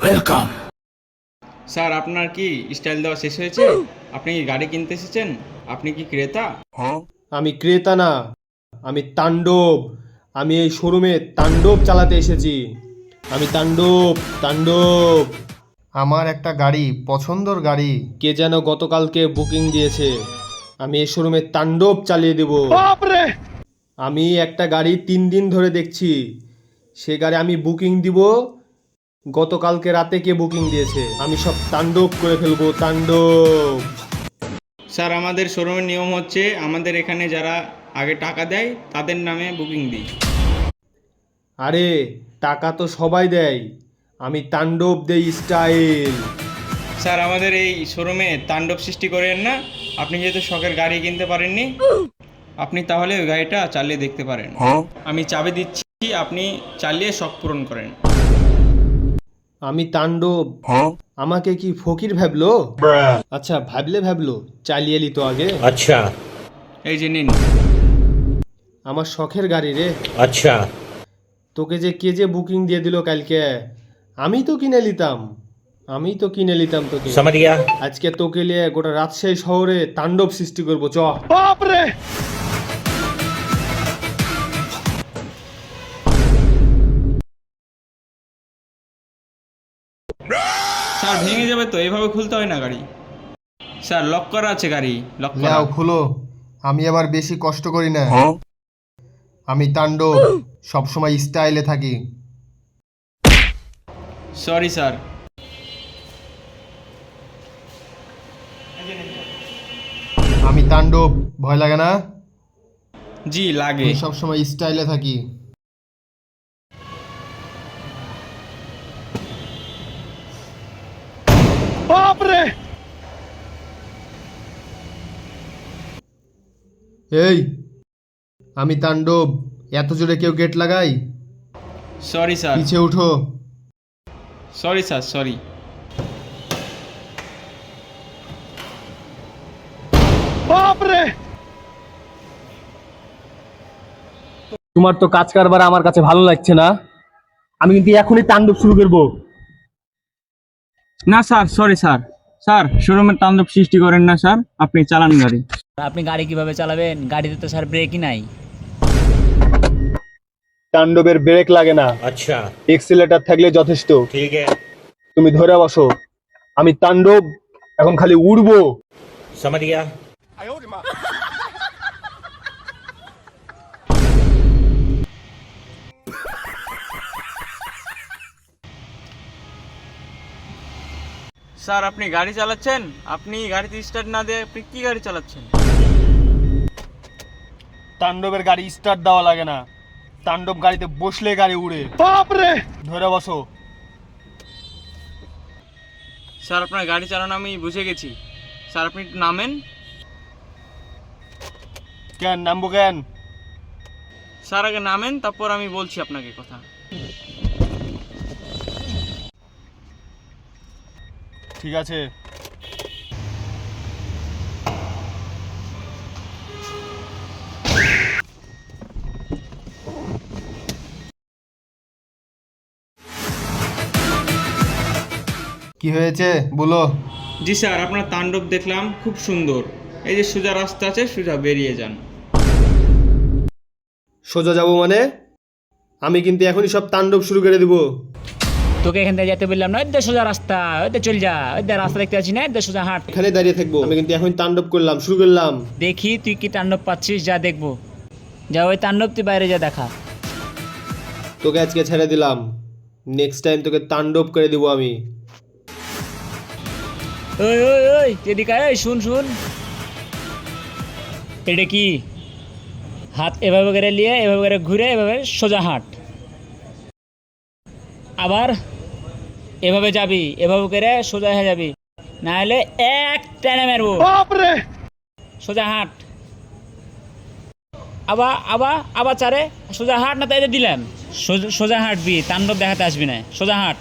Welcome. Sir আপনার কি style দেওয়া শেষ হয়েছে? আপনি কি গাড়ি কিনতে এসেছেন? আপনি কি ক্রেতা? আমি ক্রেতা না, আমি তাণ্ডব। আমি এই শোরুমে তাণ্ডব চালাতে এসেছি। আমি তাণ্ডব তাণ্ডব। আমার একটা গাড়ি, পছন্দর গাড়ি, কে যেন গতকালকে বুকিং দিয়েছে। আমি এই শোরুমে তাণ্ডব চালিয়ে দেব। আমি একটা গাড়ি 3 দিন ধরে দেখছি, সে গাড়ি আমি বুকিং দিব। গতকালকে রাতে কে বুকিং দিয়েছে, আমি সব তাণ্ডব করে ফেলবো, তাণ্ডব। স্যার আমাদের শোরুমের নিয়ম হচ্ছে আমাদের এখানে যারা আগে টাকা দেয় তাদের নামে বুকিং দিই। আরে টাকা তো সবাই দেয়, আমি তাণ্ডব দেই স্টাইল। স্যার আমাদের এই শোরুমে তাণ্ডব সৃষ্টি করেন না। আপনি যেহেতু শখের গাড়ি কিনতে পারেননি, আপনি তাহলে ওই গাড়িটা চালিয়ে দেখতে পারেন। আমি চাবি দিচ্ছি, আপনি চালিয়ে শখ পূরণ করেন। আমি তাণ্ডব, আমাকে কি ফকির ভাবলো? আচ্ছা ভাবলো, চালিয়ে এলি তো আগে। আচ্ছা এই যে নিন। আমার শখের গাড়ি রে। আচ্ছা তোকে যে কে যে বুকিং দিয়ে দিল কালকে, আমি তো কিনে নিতাম তোকে। समझ गया। আজকে তোকে নিয়ে গোটা রাজশাহী শহরে তাণ্ডব সৃষ্টি করবো, চ। স্যার ভেঙে যাবে তো, এভাবে খুলতে হয় না গাড়ি। স্যার লক করা আছে গাড়ি, লক করা। নাও খুলো, আমি আবার বেশি কষ্ট করি না। আমি তাণ্ডব, সবসময় স্টাইলে থাকি। Sorry sir. আমি তাণ্ডব, ভয় লাগে না? জি লাগে। আমি সবসময় স্টাইলে থাকি। এই, আমি তাণ্ডব, এত জোরে কেউ গেট লাগাই? Sorry sir. পিছে উঠো। Sorry sir, sorry. তোমার তো কাজ কারবার আমার কাছে ভালো লাগছে না, আমি কিন্তু এখনই তাণ্ডব শুরু করবো। না স্যার, সরি স্যার। স্যার শোরুমের তাণ্ডব সৃষ্টি করেন না স্যার, আপনি চালান গাড়ি। আপনি গাড়ি কিভাবে চালাবেন? গাড়িতে তো স্যার ব্রেকই নাই। তাণ্ডবের ব্রেক লাগে না, अच्छा এক্সিলেটর থাকলে যথেষ্ট। ठीक है। তুমি ধরে বসো, আমি তাণ্ডব এখন খালি উড়বো। समझ गया। স্যার আপনি গাড়ি চালাচ্ছেন, আপনি গাড়িতে স্টার্ট না দিয়ে আপনি কি গাড়ি চালাচ্ছেন? তাণ্ডবের গাড়ি স্টার্ট দেওয়া লাগে না, তাণ্ডব গাড়িতে বসলে গাড়ি উড়ে। বাপরে, ধরে বসো। স্যার আপনার গাড়ি চালানো আমি বুঝে গেছি। স্যার আপনি একটু নামেন। কেন নামবো কেন? স্যার আগে নামেন, তারপর আমি বলছি আপনাকে কথা। ঠিক আছে। কি হয়েছে বলো? জি স্যার, আপনার তাণ্ডব দেখলাম, খুব সুন্দর। এই যে সোজা রাস্তা আছে, সোজা বেরিয়ে যান। সোজা যাবো মানে? আমি কিন্তু এখনই সব তাণ্ডব শুরু করে দিব। তোকে এখান থেকে যেতে বললাম না, ওদের সোজা রাস্তা, ওদের চল যা, ওদের রাস্তা দেখতে পাচ্ছি না, ওদের সোজা হাঁট। এখানে দাঁড়িয়ে থাকবো, আমি কিন্তু এখন তাণ্ডব করলাম, শুরু করলাম। দেখি তুই কি তাণ্ডব পাচ্ছিস, যা দেখবো। যা ওই তাণ্ডব তুই বাইরে যা দেখা। তোকে আজকে ছেড়ে দিলাম, নেক্সট টাইম তোকে তাণ্ডব করে দিব আমি। ওই ওই ওই এদিকে আয়, শুন শুন। এটা কি? হাত এভাবে করে নিয়ে এভাবে করে ঘুরে এভাবে সোজা হাঁট। আবার এভাবে যাবি, এভাবে করে সোজা হয়ে যাবি, না হলে এক টানে মারবো। সোজা হাঁট। আবার আবার আবার চারে সোজা হাঁট, না তাই দিলাম। সোজা হাঁটবি, তাণ্ডব দেখাতে আসবি না, সোজা হাঁট।